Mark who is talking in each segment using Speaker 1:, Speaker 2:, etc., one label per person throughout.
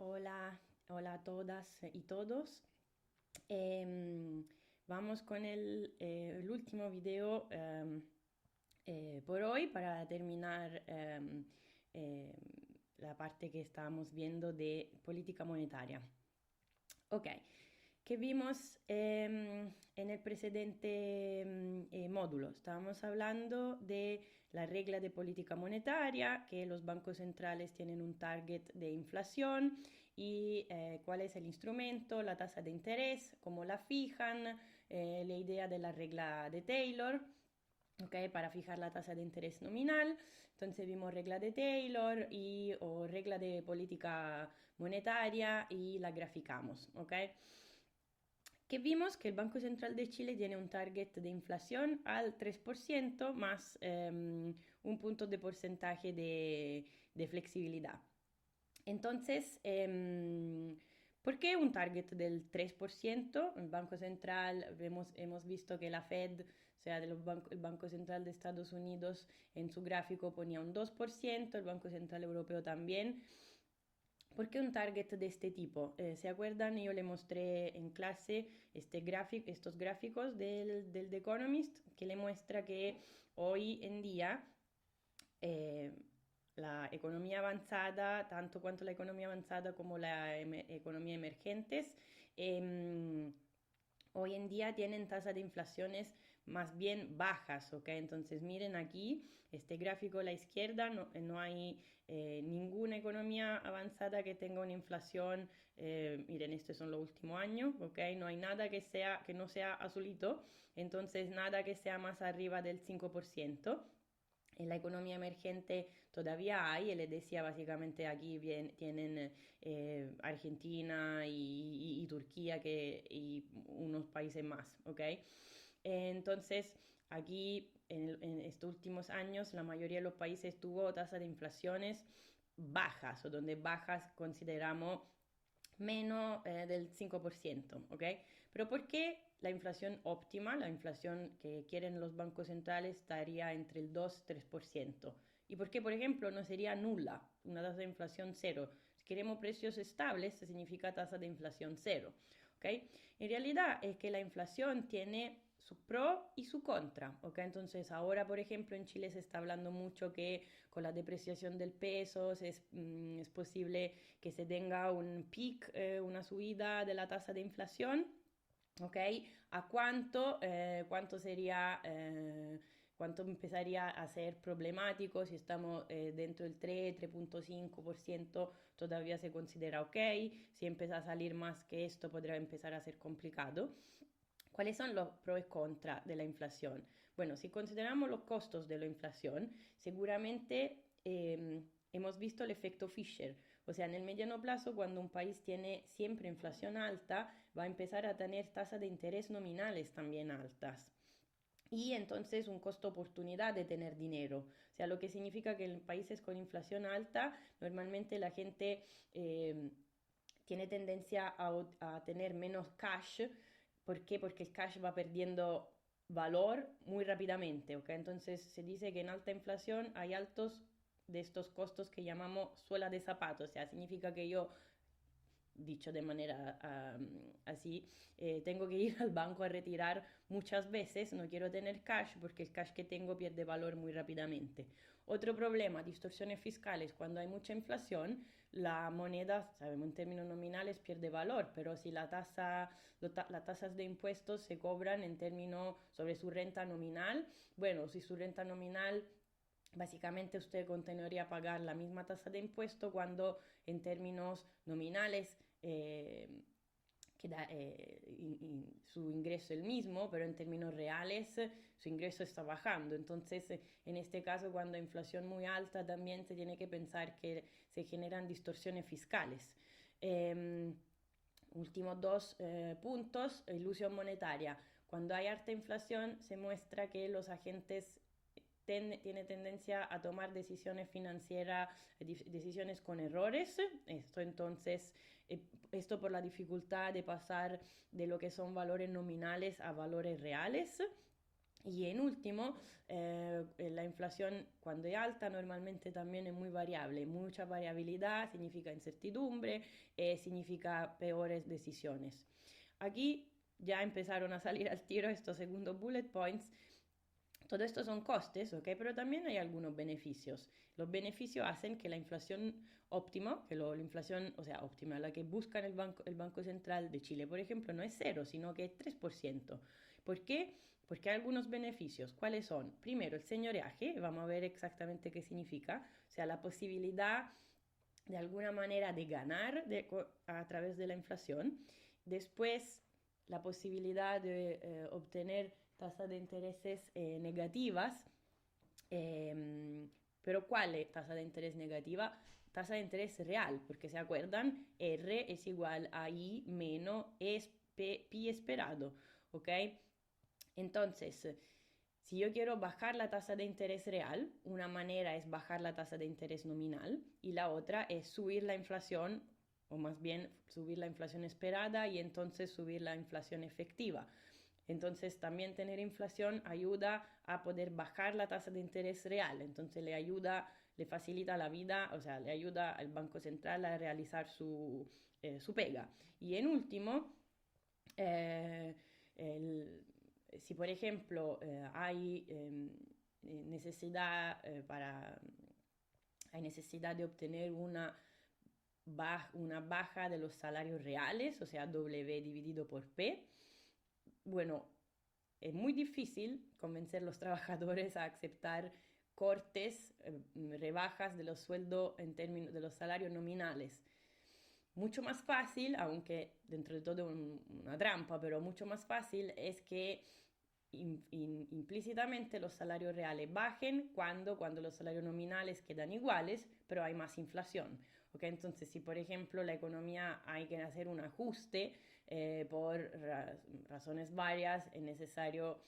Speaker 1: Hola, hola a todas y todos. Em, Vamos con el último video por hoy para terminar em, la parte que estábamos viendo de política monetaria. Ok, ¿qué vimos en el precedente módulo? Estábamos hablando de la regla de política monetaria, que los bancos centrales tienen un target de inflación y cuál es el instrumento, la tasa de interés, cómo la fijan, la idea de la regla de Taylor. Ok, para fijar la tasa de interés nominal. Entonces vimos regla de Taylor o regla de política monetaria y la graficamos. Ok, que vimos que el Banco Central de Chile tiene un target de inflación al 3% más un punto de porcentaje de flexibilidad. Entonces, ¿por qué un target del 3%? El Banco Central, hemos visto que la Fed, o sea, el Banco Central de Estados Unidos, en su gráfico ponía un 2%, el Banco Central Europeo también. ¿Por qué un target de este tipo? ¿Se acuerdan? Yo le mostré en clase estos gráficos del The Economist que le muestra que hoy en día eh, la economía avanzada, tanto cuanto la economía avanzada como la economía emergentes, eh, hoy en día tienen tasas de inflaciones más bien bajas, ¿ok? Entonces miren aquí, este gráfico a la izquierda, no hay ninguna economía avanzada que tenga una inflación, miren, estos son los últimos años, ¿ok? No hay nada que no sea azulito, entonces nada que sea más arriba del 5%. En la economía emergente todavía hay, y les decía básicamente aquí tienen Argentina y Turquía y unos países más, ¿ok? Entonces, aquí en estos últimos años la mayoría de los países tuvo tasas de inflaciones bajas, o donde bajas consideramos menos del 5%, ¿ok? Pero ¿por qué la inflación óptima, la inflación que quieren los bancos centrales, estaría entre el 2 y 3%? ¿Y por qué, por ejemplo, no sería nula, una tasa de inflación cero? Si queremos precios estables, significa tasa de inflación cero, ¿ok? En realidad es que la inflación tiene su pro y su contra, ¿ok? Entonces ahora, por ejemplo, en Chile se está hablando mucho que con la depreciación del peso es posible que se tenga un peak, una subida de la tasa de inflación, ¿ok? ¿A cuánto sería, cuánto empezaría a ser problemático? Si estamos dentro del 3,5% todavía se considera ok, si empieza a salir más que esto podría empezar a ser complicado. ¿Cuáles son los pros y contras de la inflación? Bueno, si consideramos los costos de la inflación, seguramente hemos visto el efecto Fisher. O sea, en el mediano plazo, cuando un país tiene siempre inflación alta, va a empezar a tener tasas de interés nominales también altas. Y entonces un costo oportunidad de tener dinero. O sea, lo que significa que en países con inflación alta, normalmente la gente tiene tendencia a tener menos cash. ¿Por qué? Porque el cash va perdiendo valor muy rápidamente, ¿ok? Entonces se dice que en alta inflación hay altos de estos costos que llamamos suela de zapatos, o sea, significa que yo dicho de manera así, tengo que ir al banco a retirar muchas veces, no quiero tener cash porque el cash que tengo pierde valor muy rápidamente. Otro problema, distorsiones fiscales, cuando hay mucha inflación, la moneda, sabemos en términos nominales, pierde valor, pero si las tasas de impuestos se cobran en términos sobre su renta nominal, bueno, si su renta nominal básicamente usted continuaría a pagar la misma tasa de impuesto cuando en términos nominales queda su ingreso el mismo, pero en términos reales su ingreso está bajando. Entonces, en este caso, cuando hay inflación muy alta, también se tiene que pensar que se generan distorsiones fiscales. Últimos dos puntos, ilusión monetaria. Cuando hay alta inflación, se muestra que los agentes tiene tendencia a tomar decisiones financieras, decisiones con errores. Esto por la dificultad de pasar de lo que son valores nominales a valores reales. Y en último, la inflación cuando es alta normalmente también es muy variable, mucha variabilidad significa incertidumbre, significa peores decisiones. Aquí ya empezaron a salir al tiro estos segundos bullet points. Todo esto son costes, ¿ok? Pero también hay algunos beneficios. Los beneficios hacen que la inflación óptima, la inflación, o sea, óptima, la que busca el Banco Central de Chile, por ejemplo, no es cero, sino que es 3%. ¿Por qué? Porque hay algunos beneficios. ¿Cuáles son? Primero, el señoreaje, vamos a ver exactamente qué significa, o sea, la posibilidad de alguna manera de ganar a través de la inflación. Después, la posibilidad de obtener tasas de intereses negativas. Pero ¿cuál es tasa de interés negativa? Tasa de interés real, porque se acuerdan, R es igual a I menos pi esperado, ¿ok? Entonces, si yo quiero bajar la tasa de interés real, una manera es bajar la tasa de interés nominal y la otra es subir la inflación, o más bien subir la inflación esperada y entonces subir la inflación efectiva. Entonces también tener inflación ayuda a poder bajar la tasa de interés real, entonces le ayuda, le facilita la vida, o sea, le ayuda al Banco Central a realizar su pega. Y en último, eh, el, si por ejemplo hay necesidad hay necesidad de obtener una baja de los salarios reales, o sea, W dividido por P, bueno, es muy difícil convencer a los trabajadores a aceptar cortes, rebajas de los sueldos en términos de los salarios nominales. Mucho más fácil, aunque dentro de todo una trampa, pero mucho más fácil es que implícitamente los salarios reales bajen cuando los salarios nominales quedan iguales, pero hay más inflación. ¿Okay? Entonces, si por ejemplo la economía hay que hacer un ajuste por razones varias, es necesario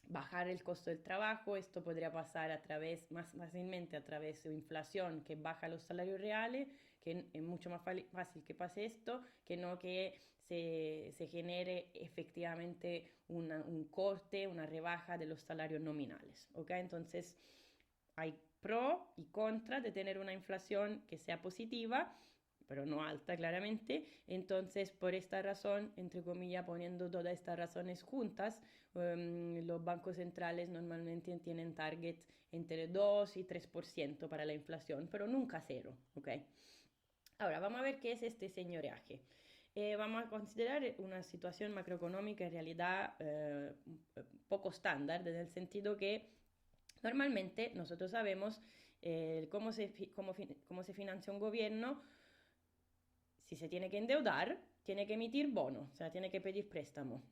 Speaker 1: bajar el costo del trabajo, esto podría pasar más fácilmente a través de inflación que baja los salarios reales, que es mucho más fácil que pase esto, que no que se genere efectivamente un corte, una rebaja de los salarios nominales. ¿Okay? Entonces, hay pro y contra de tener una inflación que sea positiva, pero no alta claramente. Entonces, por esta razón, entre comillas, poniendo todas estas razones juntas, los bancos centrales normalmente tienen target entre 2 y 3% para la inflación, pero nunca cero, ¿ok? Ahora, vamos a ver qué es este señoreaje. Vamos a considerar una situación macroeconómica en realidad poco estándar, en el sentido que normalmente nosotros sabemos cómo se financia un gobierno. Si se tiene que endeudar, tiene que emitir bono, o sea, tiene que pedir préstamo.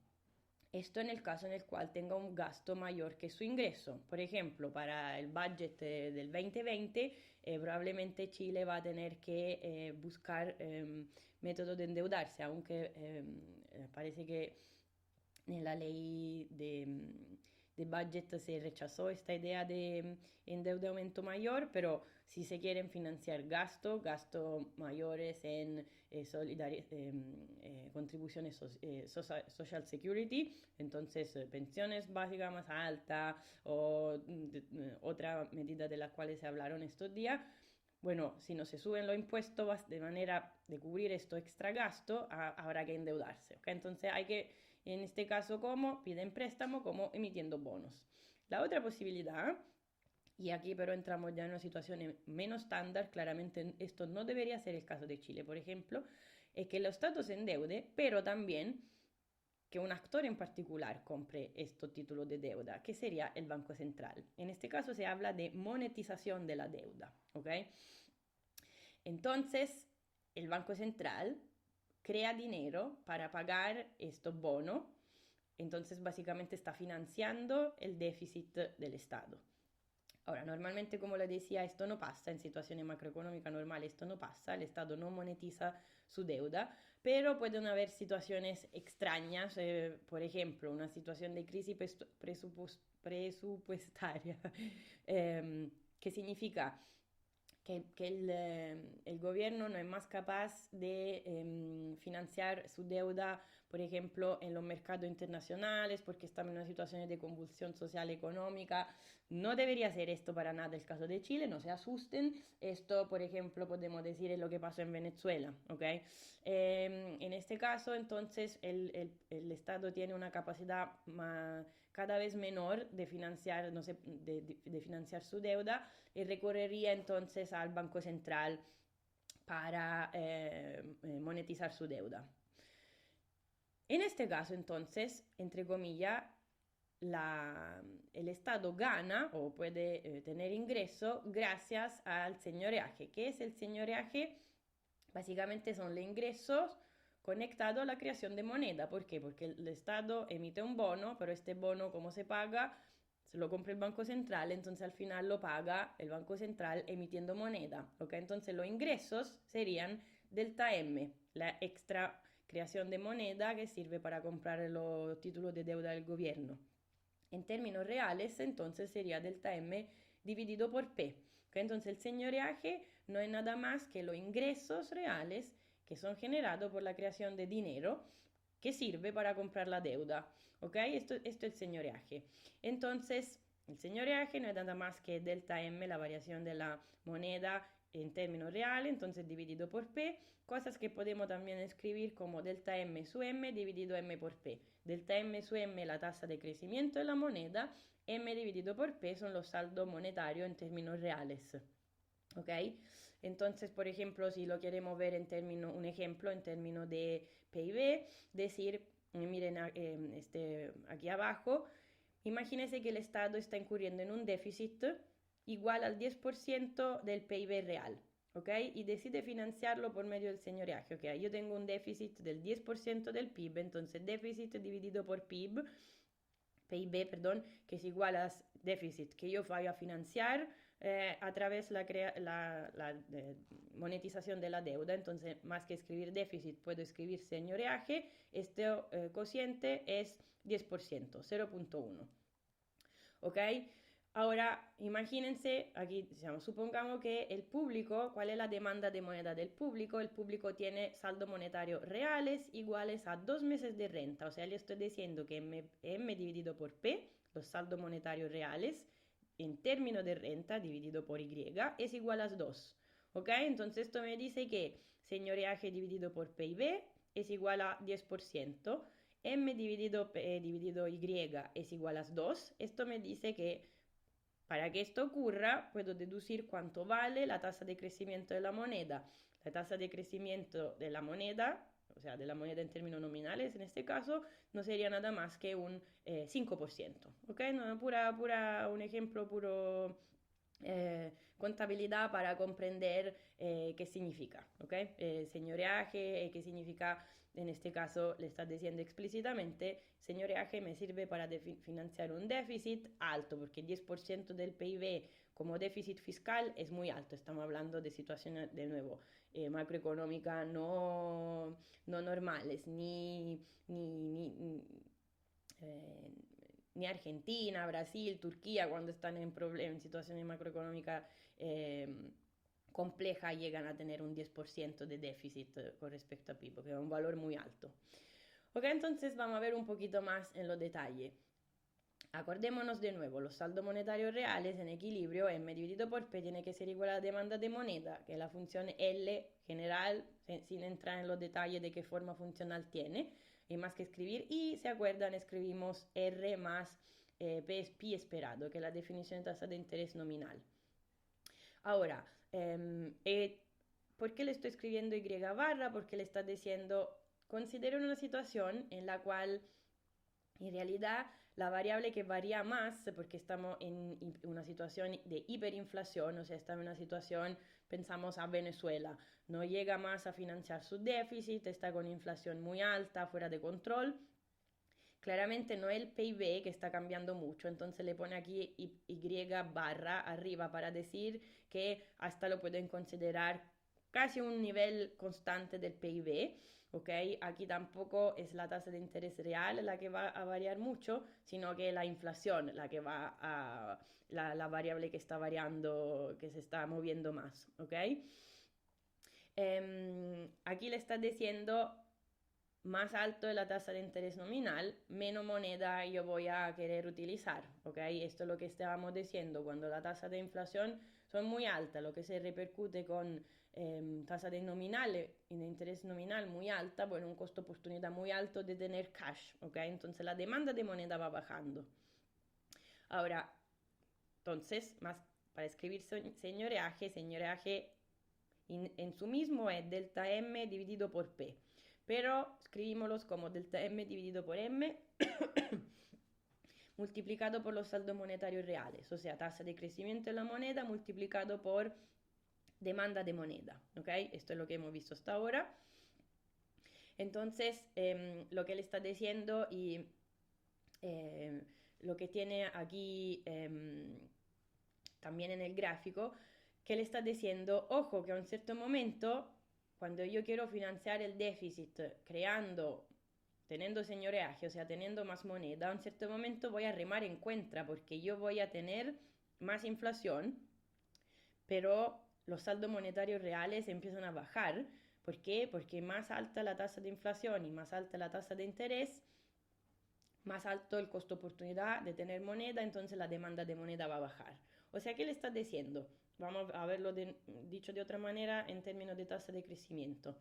Speaker 1: Esto en el caso en el cual tenga un gasto mayor que su ingreso. Por ejemplo, para el budget del 2020, probablemente Chile va a tener que buscar métodos de endeudarse, aunque parece que en la ley de budget se rechazó esta idea de endeudamiento mayor, pero si se quieren financiar gastos mayores en contribuciones social security, entonces pensiones básicas más altas o otra medida de las cuales se hablaron estos días. Bueno, si no se suben los impuestos de manera de cubrir esto extra gasto, habrá que endeudarse. ¿Okay? Entonces hay que, en este caso, como piden préstamo, como emitiendo bonos. La otra posibilidad, y aquí pero entramos ya en una situación menos estándar, claramente esto no debería ser el caso de Chile, por ejemplo, es que el Estado se endeude, pero también que un actor en particular compre estos títulos de deuda, que sería el Banco Central. En este caso se habla de monetización de la deuda, ¿ok? Entonces, el Banco Central crea dinero para pagar estos bonos, entonces básicamente está financiando el déficit del Estado. Ahora, normalmente, como le decía, esto no pasa, en situaciones macroeconómicas normales esto no pasa, el Estado no monetiza su deuda, pero pueden haber situaciones extrañas, por ejemplo, una situación de crisis presupuestaria, que significa que el gobierno no es más capaz de financiar su deuda, por ejemplo, en los mercados internacionales, porque estamos en una situación de convulsión social económica. No debería ser esto para nada el caso de Chile, no se asusten. Esto, por ejemplo, podemos decir es lo que pasó en Venezuela, ¿ok? En este caso, entonces, el Estado tiene una capacidad cada vez menor de financiar, no sé, de financiar su deuda y recorrería entonces al Banco Central para monetizar su deuda. En este caso, entonces, entre comillas, el Estado gana o puede tener ingreso gracias al señoreaje. ¿Qué es el señoreaje? Básicamente son los ingresos conectados a la creación de moneda. ¿Por qué? Porque el Estado emite un bono, pero este bono, ¿cómo se paga? Se lo compra el Banco Central, entonces al final lo paga el Banco Central emitiendo moneda. ¿Ok? Entonces los ingresos serían delta M, la extra creación de moneda que sirve para comprar los títulos de deuda del gobierno. En términos reales, entonces sería delta M dividido por P. ¿Okay? Entonces el señoreaje no es nada más que los ingresos reales que son generados por la creación de dinero que sirve para comprar la deuda. ¿Ok? Esto es el señoreaje. Entonces, el señoreaje no es nada más que delta M, la variación de la moneda en términos reales, entonces dividido por P, cosas que podemos también escribir como delta M su M dividido M por P. Delta M su M la tasa de crecimiento de la moneda, M dividido por P son los saldos monetarios en términos reales. ¿Ok? Entonces, por ejemplo, si lo queremos ver en términos, un ejemplo en términos de PIB, decir, miren aquí abajo, imagínense que el Estado está incurriendo en un déficit igual al 10% del PIB real, ¿ok? Y decide financiarlo por medio del señoreaje, ¿ok? Yo tengo un déficit del 10% del PIB, entonces déficit dividido por PIB, perdón, que es igual a déficit que yo voy a financiar a través de la monetización de la deuda. Entonces, más que escribir déficit, puedo escribir señoreaje. Este cociente es 10%, 0.1. ¿Ok? Ahora, imagínense, aquí supongamos que el público, ¿cuál es la demanda de moneda del público? El público tiene saldo monetario reales iguales a 2 meses de renta. O sea, le estoy diciendo que M dividido por P, los saldos monetarios reales, en términos de renta dividido por Y, es igual a 2. ¿Ok? Entonces esto me dice que señoreaje dividido por PIB es igual a 10%. M dividido Y es igual a 2. Esto me dice que para que esto ocurra, puedo deducir cuánto vale la tasa de crecimiento de la moneda. La tasa de crecimiento de la moneda, o sea, de la moneda en términos nominales en este caso, no sería nada más que un 5%. ¿Ok? No, un ejemplo puro contabilidad para comprender qué significa, ¿ok? Señoreaje, qué significa, en este caso le está diciendo explícitamente, señoreaje me sirve para financiar un déficit alto, porque 10% del PIB como déficit fiscal es muy alto, estamos hablando de situaciones, de nuevo, macroeconómicas no normales, ni Argentina, Brasil, Turquía, cuando están en situaciones macroeconómicas eh, complejas, llegan a tener un 10% de déficit con respecto a PIB, que es un valor muy alto. Ok, entonces vamos a ver un poquito más en los detalles. Acordémonos de nuevo, los saldos monetarios reales en equilibrio, M dividido por P tiene que ser igual a la demanda de moneda, que es la función L general, sin entrar en los detalles de qué forma funcional tiene. Y más que escribir I, ¿se acuerdan? Escribimos R más Pi esperado, que es la definición de tasa de interés nominal. Ahora, ¿por qué le estoy escribiendo Y barra? Porque le está diciendo, considero una situación en la cual en realidad la variable que varía más, porque estamos en una situación de hiperinflación, o sea, estamos en una situación, pensamos a Venezuela, no llega más a financiar su déficit, está con inflación muy alta, fuera de control. Claramente no es el PIB que está cambiando mucho, entonces le pone aquí Y barra arriba para decir que hasta lo pueden considerar casi un nivel constante del PIB, ¿ok? Aquí tampoco es la tasa de interés real la que va a variar mucho, sino que la inflación la que va a, la variable que está variando, que se está moviendo más, ¿ok? Aquí le está diciendo más alto es la tasa de interés nominal, menos moneda yo voy a querer utilizar, ¿ok? Esto es lo que estábamos diciendo, cuando la tasa de inflación son muy alta, lo que se repercute con tasa de nominal, de interés nominal muy alta, bueno, un costo oportunidad muy alto de tener cash, ¿ok? Entonces la demanda de moneda va bajando. Ahora, entonces, más para escribir señoreaje en su mismo es delta M dividido por P. Pero escribimoslos como delta M dividido por M multiplicado por los saldos monetarios reales, o sea, tasa de crecimiento de la moneda multiplicado por demanda de moneda, ¿ok? Esto es lo que hemos visto hasta ahora. Entonces, lo que le está diciendo y lo que tiene aquí también en el gráfico, que le está diciendo, ojo, que a un cierto momento, cuando yo quiero financiar el déficit teniendo señoreaje, o sea, teniendo más moneda, a un cierto momento voy a remar en contra, porque yo voy a tener más inflación, pero los saldos monetarios reales empiezan a bajar. ¿Por qué? Porque más alta la tasa de inflación y más alta la tasa de interés, más alto el costo oportunidad de tener moneda, entonces la demanda de moneda va a bajar. O sea, ¿qué le está diciendo? Vamos a verlo dicho de otra manera en términos de tasa de crecimiento.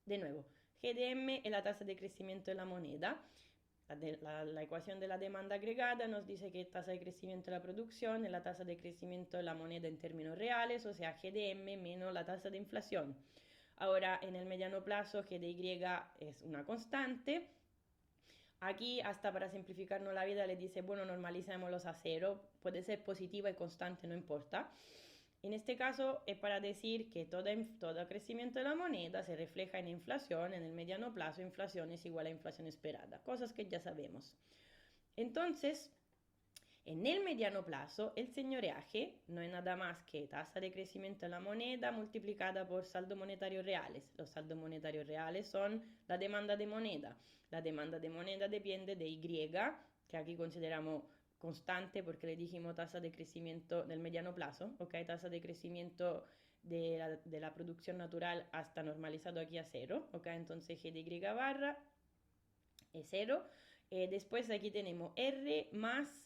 Speaker 1: De nuevo, GDM es la tasa de crecimiento de la moneda. La ecuación de la demanda agregada nos dice que tasa de crecimiento de la producción es la tasa de crecimiento de la moneda en términos reales, o sea, GDM menos la tasa de inflación. Ahora, en el mediano plazo, GDY es una constante. Aquí, hasta para simplificarnos la vida, le dice, bueno, normalicémoslos a cero. Puede ser positiva y constante, no importa. En este caso es para decir que todo crecimiento de la moneda se refleja en inflación, en el mediano plazo inflación es igual a inflación esperada, cosas que ya sabemos. Entonces, en el mediano plazo, el señoreaje no es nada más que tasa de crecimiento de la moneda multiplicada por saldo monetario reales. Los saldos monetarios reales son la demanda de moneda. La demanda de moneda depende de Y, que aquí consideramos constante porque le dijimos tasa de crecimiento del mediano plazo, ¿ok? Tasa de crecimiento de la producción natural hasta normalizado aquí a cero, ¿ok? Entonces G de Y barra es cero. Después aquí tenemos R más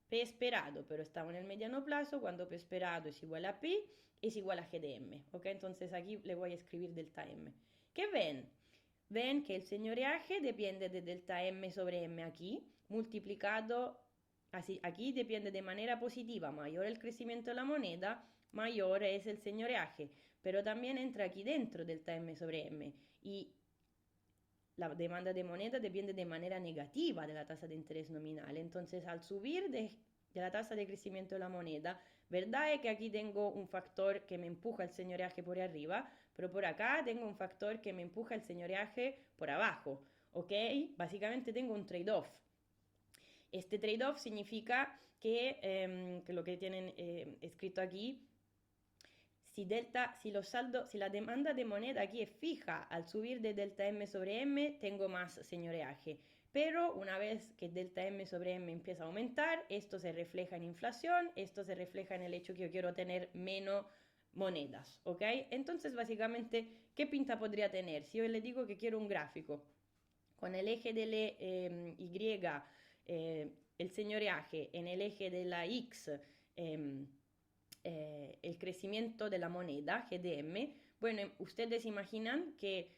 Speaker 1: P esperado, pero estamos en el mediano plazo, cuando P esperado es igual a P, es igual a GDM, ¿ok? Entonces aquí le voy a escribir delta M. ¿Qué ven? Ven que el señoreaje depende de delta M sobre M aquí, multiplicado, así, aquí depende de manera positiva, mayor el crecimiento de la moneda, mayor es el señoreaje, pero también entra aquí dentro delta M sobre M, y la demanda de moneda depende de manera negativa de la tasa de interés nominal. Entonces, al subir de la tasa de crecimiento de la moneda, verdad es que aquí tengo un factor que me empuja el señoreaje por arriba, pero por acá tengo un factor que me empuja el señoreaje por abajo, ¿ok? Básicamente tengo un trade-off. Este trade-off significa que lo que tienen escrito aquí, si la demanda de moneda aquí es fija, al subir de delta M sobre M, tengo más señoreaje. Pero una vez que delta M sobre M empieza a aumentar, esto se refleja en inflación, esto se refleja en el hecho que yo quiero tener menos monedas, ¿ok? Entonces, básicamente, ¿qué pinta podría tener? Si yo le digo que quiero un gráfico con el eje del Y, el señoreaje, en el eje de la X, el crecimiento de la moneda, GDM, bueno, ustedes imaginan que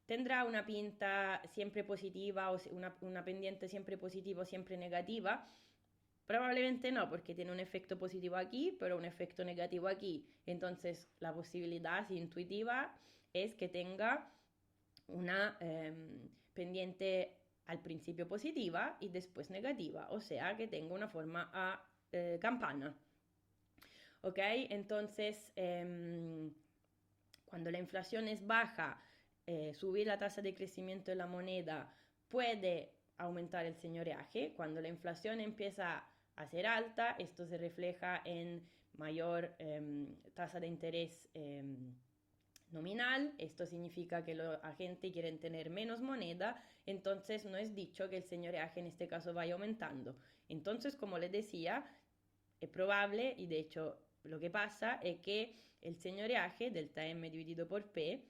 Speaker 1: tendrá una pinta siempre positiva o una pendiente siempre positiva o siempre negativa. Probablemente no, porque tiene un efecto positivo aquí, pero un efecto negativo aquí. Entonces, la posibilidad intuitiva es que tenga una pendiente al principio positiva y después negativa, o sea, que tenga una forma a campana. ¿Ok? Entonces, cuando la inflación es baja, subir la tasa de crecimiento de la moneda puede aumentar el señoreaje. Cuando la inflación empieza a ser alta, esto se refleja en mayor tasa de interés nominal, esto significa que los agentes quieren tener menos moneda, entonces no es dicho que el señoreaje en este caso vaya aumentando. Entonces, como les decía, es probable, y de hecho lo que pasa es que el señoreaje, delta M dividido por P,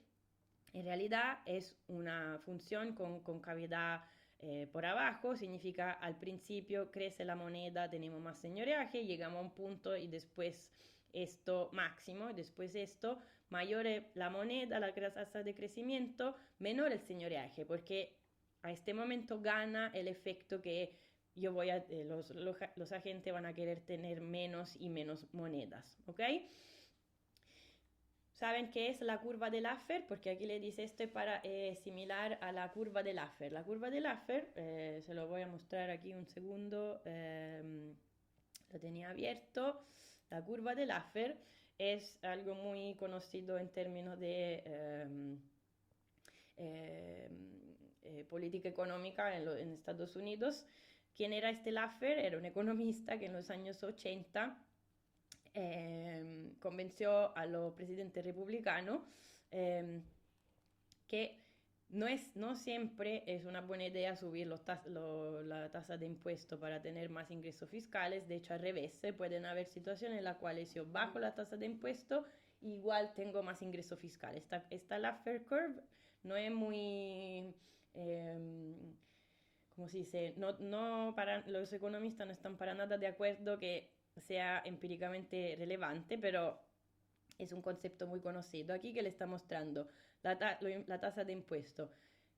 Speaker 1: en realidad es una función con cavidad por abajo, significa al principio crece la moneda, tenemos más señoreaje, llegamos a un punto y después esto máximo, y después esto, mayor es la moneda, la tasa de crecimiento, menor el señoreaje, porque a este momento gana el efecto que los agentes van a querer tener menos y menos monedas, ¿ok? ¿Saben qué es la curva de Laffer? Porque aquí le dice esto es similar a la curva de Laffer. La curva de Laffer, se lo voy a mostrar aquí un segundo, lo tenía abierto. La curva de Laffer es algo muy conocido en términos de política económica en Estados Unidos. ¿Quién era este Laffer? Era un economista que en los años 80 convenció a los presidentes republicanos que no siempre es una buena idea subir la tasa de impuesto para tener más ingresos fiscales. De hecho, al revés, pueden haber situaciones en las cuales si yo bajo la tasa de impuesto, igual tengo más ingresos fiscales. Esta Laffer Curve no es muy... ¿cómo se dice? Los economistas no están para nada de acuerdo que sea empíricamente relevante, pero es un concepto muy conocido. Aquí que le está mostrando la tasa de impuesto.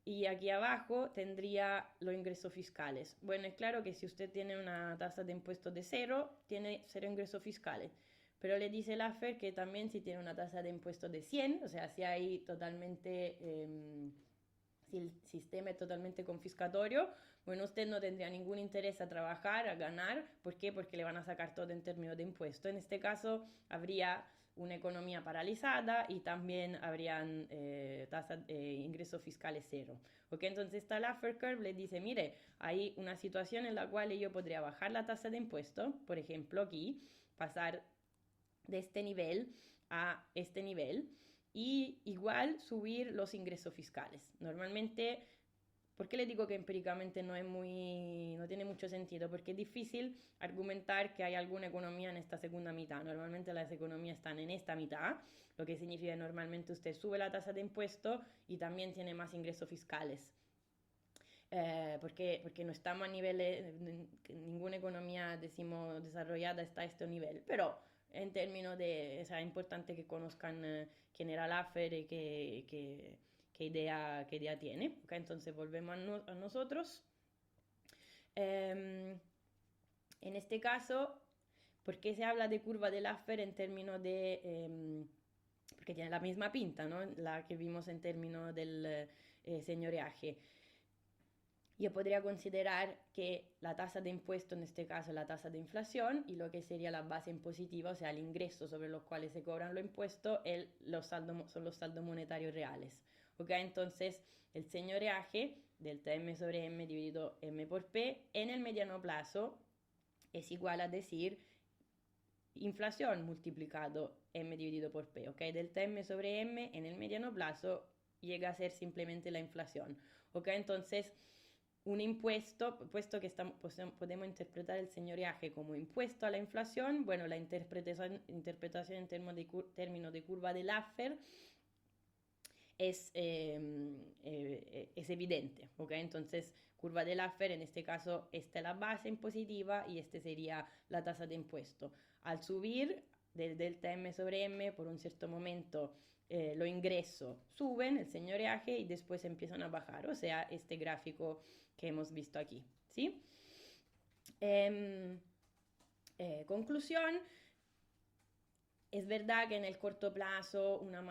Speaker 1: Y aquí abajo tendría los ingresos fiscales. Bueno, es claro que si usted tiene una tasa de impuesto de cero, tiene cero ingresos fiscales. Pero le dice Laffer que también si tiene una tasa de impuesto de 100, o sea, si hay totalmente... si el sistema es totalmente confiscatorio, bueno, usted no tendría ningún interés a trabajar, a ganar. ¿Por qué? Porque le van a sacar todo en términos de impuesto. En este caso, habría una economía paralizada y también habrían ingresos fiscales cero. ¿Ok? Entonces, esta Laffer Curve le dice, mire, hay una situación en la cual yo podría bajar la tasa de impuesto, por ejemplo, aquí, pasar de este nivel a este nivel, y igual subir los ingresos fiscales. Normalmente, ¿por qué les digo que empíricamente no tiene mucho sentido? Porque es difícil argumentar que hay alguna economía en esta segunda mitad. Normalmente las economías están en esta mitad, lo que significa que normalmente usted sube la tasa de impuesto y también tiene más ingresos fiscales. Porque no estamos a niveles, ninguna economía, decimos, desarrollada está a este nivel, pero en términos de, o sea, es importante que conozcan quién era Laffer y qué idea tiene. ¿Okay? Entonces volvemos a nosotros. En este caso, ¿por qué se habla de curva de Laffer en términos de... porque tiene la misma pinta, ¿no? La que vimos en términos del señoreaje. Yo podría considerar que la tasa de impuesto, en este caso la tasa de inflación, y lo que sería la base impositiva, o sea, el ingreso sobre los cuales se cobran los impuestos, son los saldos monetarios reales. ¿Ok? Entonces, el señoreaje, delta M sobre M dividido M por P, en el mediano plazo es igual a decir inflación multiplicado M dividido por P. ¿Ok? Delta M sobre M en el mediano plazo llega a ser simplemente la inflación. ¿Ok? Entonces, un impuesto, puesto que podemos interpretar el señoreaje como impuesto a la inflación, bueno, la interpretación en términos de curva de Laffer es evidente, ¿ok? Entonces, curva de Laffer, en este caso, esta es la base impositiva y este sería la tasa de impuesto. Al subir del delta M sobre M, por un cierto momento, los ingresos suben, el señoreaje, y después empiezan a bajar, o sea, este gráfico que hemos visto aquí, ¿sí? Conclusión, es verdad que en el corto plazo una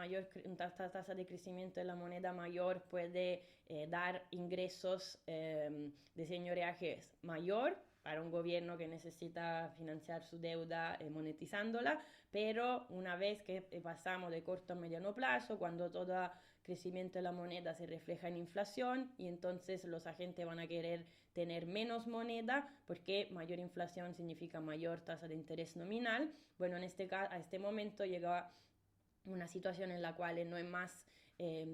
Speaker 1: tasa de crecimiento de la moneda mayor puede dar ingresos de señoreaje mayor para un gobierno que necesita financiar su deuda monetizándola, pero una vez que pasamos de corto a mediano plazo, cuando toda crecimiento de la moneda se refleja en inflación y entonces los agentes van a querer tener menos moneda porque mayor inflación significa mayor tasa de interés nominal. Bueno, en este caso, a este momento llega una situación en la cual no es más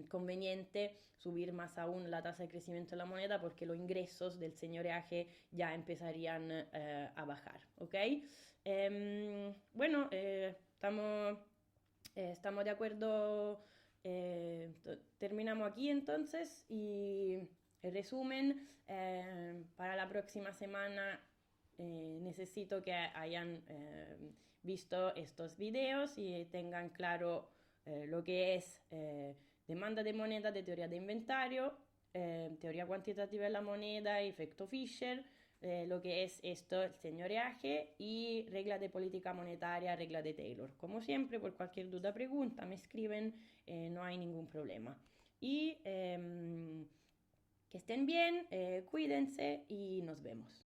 Speaker 1: conveniente subir más aún la tasa de crecimiento de la moneda porque los ingresos del señoreaje ya empezarían a bajar, ¿ok? Bueno, estamos de acuerdo, terminamos aquí entonces y en resumen, para la próxima semana necesito que hayan visto estos videos y tengan claro lo que es demanda de moneda de teoría de inventario, teoría cuantitativa de la moneda, efecto Fisher, lo que es esto, el señoreaje y reglas de política monetaria, reglas de Taylor. Como siempre, por cualquier duda, pregunta, me escriben, no hay ningún problema. Y que estén bien, cuídense y nos vemos.